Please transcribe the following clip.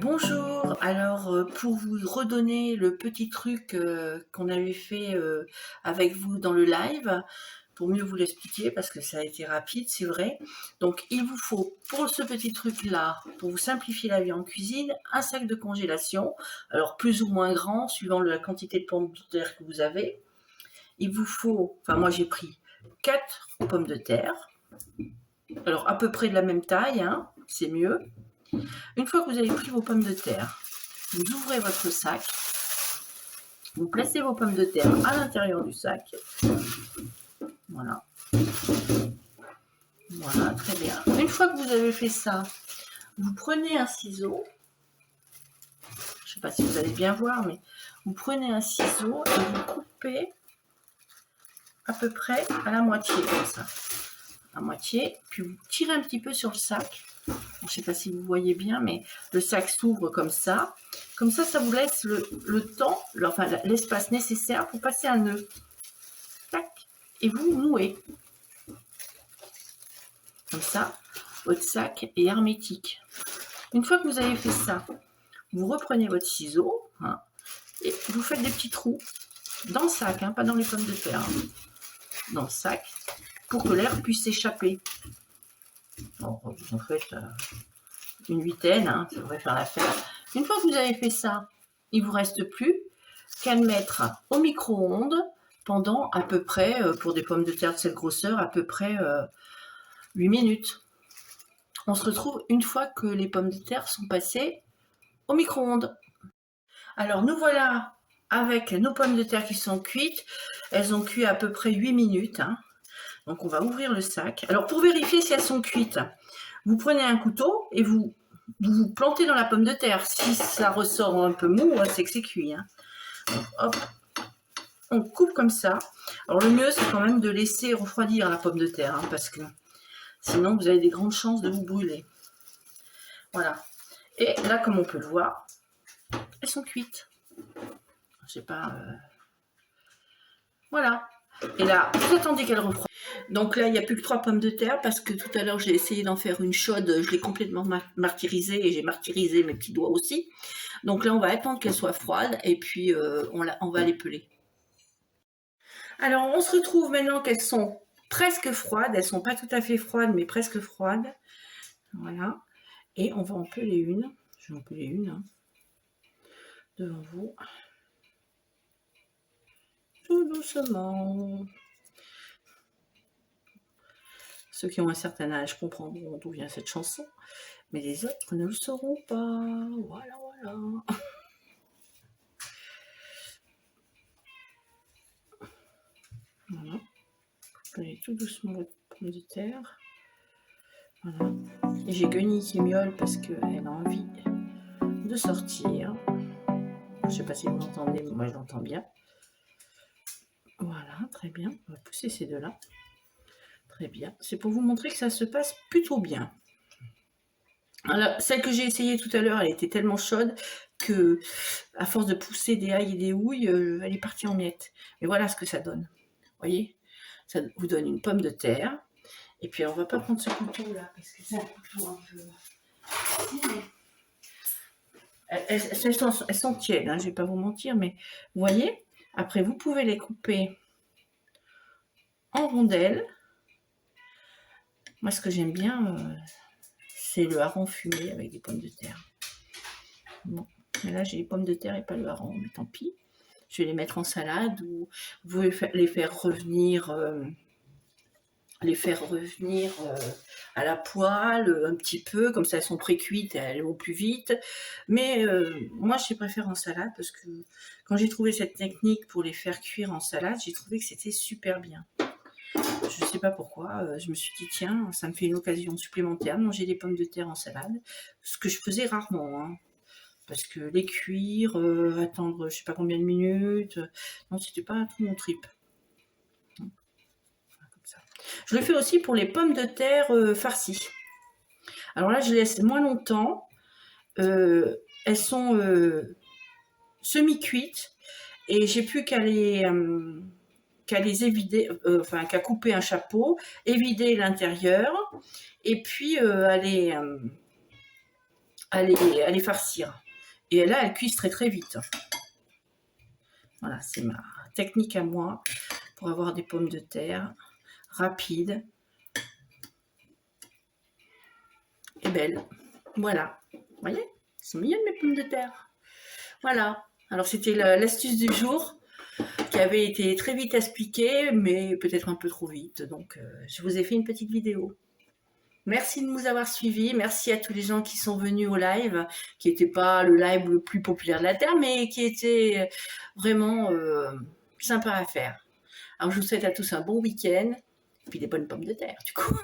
Bonjour, alors pour vous redonner le petit truc qu'on avait fait avec vous dans le live, pour mieux vous l'expliquer parce que ça a été rapide, c'est vrai. Donc il vous faut pour ce petit truc là, pour vous simplifier la vie en cuisine, un sac de congélation, alors plus ou moins grand suivant la quantité de pommes de terre que vous avez. Il vous faut, enfin moi j'ai pris 4 pommes de terre, alors à peu près de la même taille, hein, c'est mieux. Une fois que vous avez pris vos pommes de terre, vous ouvrez votre sac, vous placez vos pommes de terre à l'intérieur du sac. Voilà. Voilà, très bien. Une fois que vous avez fait ça, vous prenez un ciseau. Je ne sais pas si vous allez bien voir, mais vous prenez un ciseau et vous coupez à peu près à la moitié, comme ça. À moitié, puis vous tirez un petit peu sur le sac. Je ne sais pas si vous voyez bien, mais le sac s'ouvre comme ça. Comme ça vous laisse le temps, enfin l'espace nécessaire pour passer un nœud. Tac, et vous nouez. Comme ça, votre sac est hermétique. Une fois que vous avez fait ça, vous reprenez votre ciseau hein, et vous faites des petits trous dans le sac, hein, pas dans les pommes de terre, hein, dans le sac, pour que l'air puisse s'échapper. Bon, vous en faites une huitaine, hein, ça devrait faire l'affaire. Une fois que vous avez fait ça, il ne vous reste plus qu'à le mettre au micro-ondes pendant à peu près, pour des pommes de terre de cette grosseur, à peu près 8 minutes. On se retrouve une fois que les pommes de terre sont passées au micro-ondes. Alors nous voilà avec nos pommes de terre qui sont cuites. Elles ont cuit à peu près 8 minutes. Hein. Donc on va ouvrir le sac. Alors pour vérifier si elles sont cuites, vous prenez un couteau et vous plantez dans la pomme de terre. Si ça ressort un peu mou, c'est que c'est cuit. Hein. Donc, hop, on coupe comme ça. Alors le mieux c'est quand même de laisser refroidir la pomme de terre hein, parce que sinon vous avez des grandes chances de vous brûler. Voilà. Et là comme on peut le voir, elles sont cuites. Je sais pas. Voilà. Et là, vous attendez qu'elle refroidisse. Donc là, il n'y a plus que 3 pommes de terre parce que tout à l'heure, j'ai essayé d'en faire une chaude. Je l'ai complètement martyrisée et j'ai martyrisé mes petits doigts aussi. Donc là, on va attendre qu'elle soit froide et puis on va les peler. Alors, on se retrouve maintenant qu'elles sont presque froides. Elles ne sont pas tout à fait froides, mais presque froides. Voilà. Et on va en peler une. Je vais en peler une hein, devant vous. Tout doucement. Ceux qui ont un certain âge comprendront d'où vient cette chanson, mais les autres ne le sauront pas. Voilà, voilà. Voilà. Prenez tout doucement votre pomme de terre. Voilà. Et j'ai Guenille qui miaule parce qu'elle a envie de sortir. Je ne sais pas si vous l'entendez, mais moi je l'entends bien. Voilà, très bien. On va pousser ces deux-là. Très bien. C'est pour vous montrer que ça se passe plutôt bien. Alors, celle que j'ai essayée tout à l'heure, elle était tellement chaude que, à force de pousser des ailles et des houilles, elle est partie en miettes. Mais voilà ce que ça donne. Vous voyez, ça vous donne une pomme de terre. Et puis, on va pas prendre ce couteau-là, parce que c'est un couteau un peu... Elles sont tièdes, hein, je vais pas vous mentir, mais vous voyez, après, vous pouvez les couper en rondelles. Moi, ce que j'aime bien, c'est le hareng fumé avec des pommes de terre. Bon, mais là, j'ai les pommes de terre et pas le hareng, mais tant pis. Je vais les mettre en salade ou vous pouvez les faire revenir à la poêle un petit peu, comme ça elles sont pré-cuites et elles vont plus vite. Mais moi je les préfère en salade parce que quand j'ai trouvé cette technique pour les faire cuire en salade, j'ai trouvé que c'était super bien. Je ne sais pas pourquoi, je me suis dit tiens, ça me fait une occasion supplémentaire de manger des pommes de terre en salade, ce que je faisais rarement. Hein. Parce que les cuire, attendre je sais pas combien de minutes, non c'était pas tout mon trip. Comme ça. Je le fais aussi pour les pommes de terre farcies. Alors là je les laisse moins longtemps, elles sont semi-cuites et j'ai plus qu'à les évider, enfin qu'à couper un chapeau, évider l'intérieur et puis à à les farcir. Et là, elles cuisent très très vite. Voilà, c'est ma technique à moi pour avoir des pommes de terre rapides et belles. Voilà, vous voyez, c'est mignonne mes pommes de terre. Voilà, alors c'était l'astuce du jour qui avait été très vite expliquée, mais peut-être un peu trop vite. Donc, je vous ai fait une petite vidéo. Merci de nous avoir suivis. Merci à tous les gens qui sont venus au live, qui n'était pas le live le plus populaire de la Terre, mais qui était vraiment sympa à faire. Alors, je vous souhaite à tous un bon week-end, et puis des bonnes pommes de terre, du coup.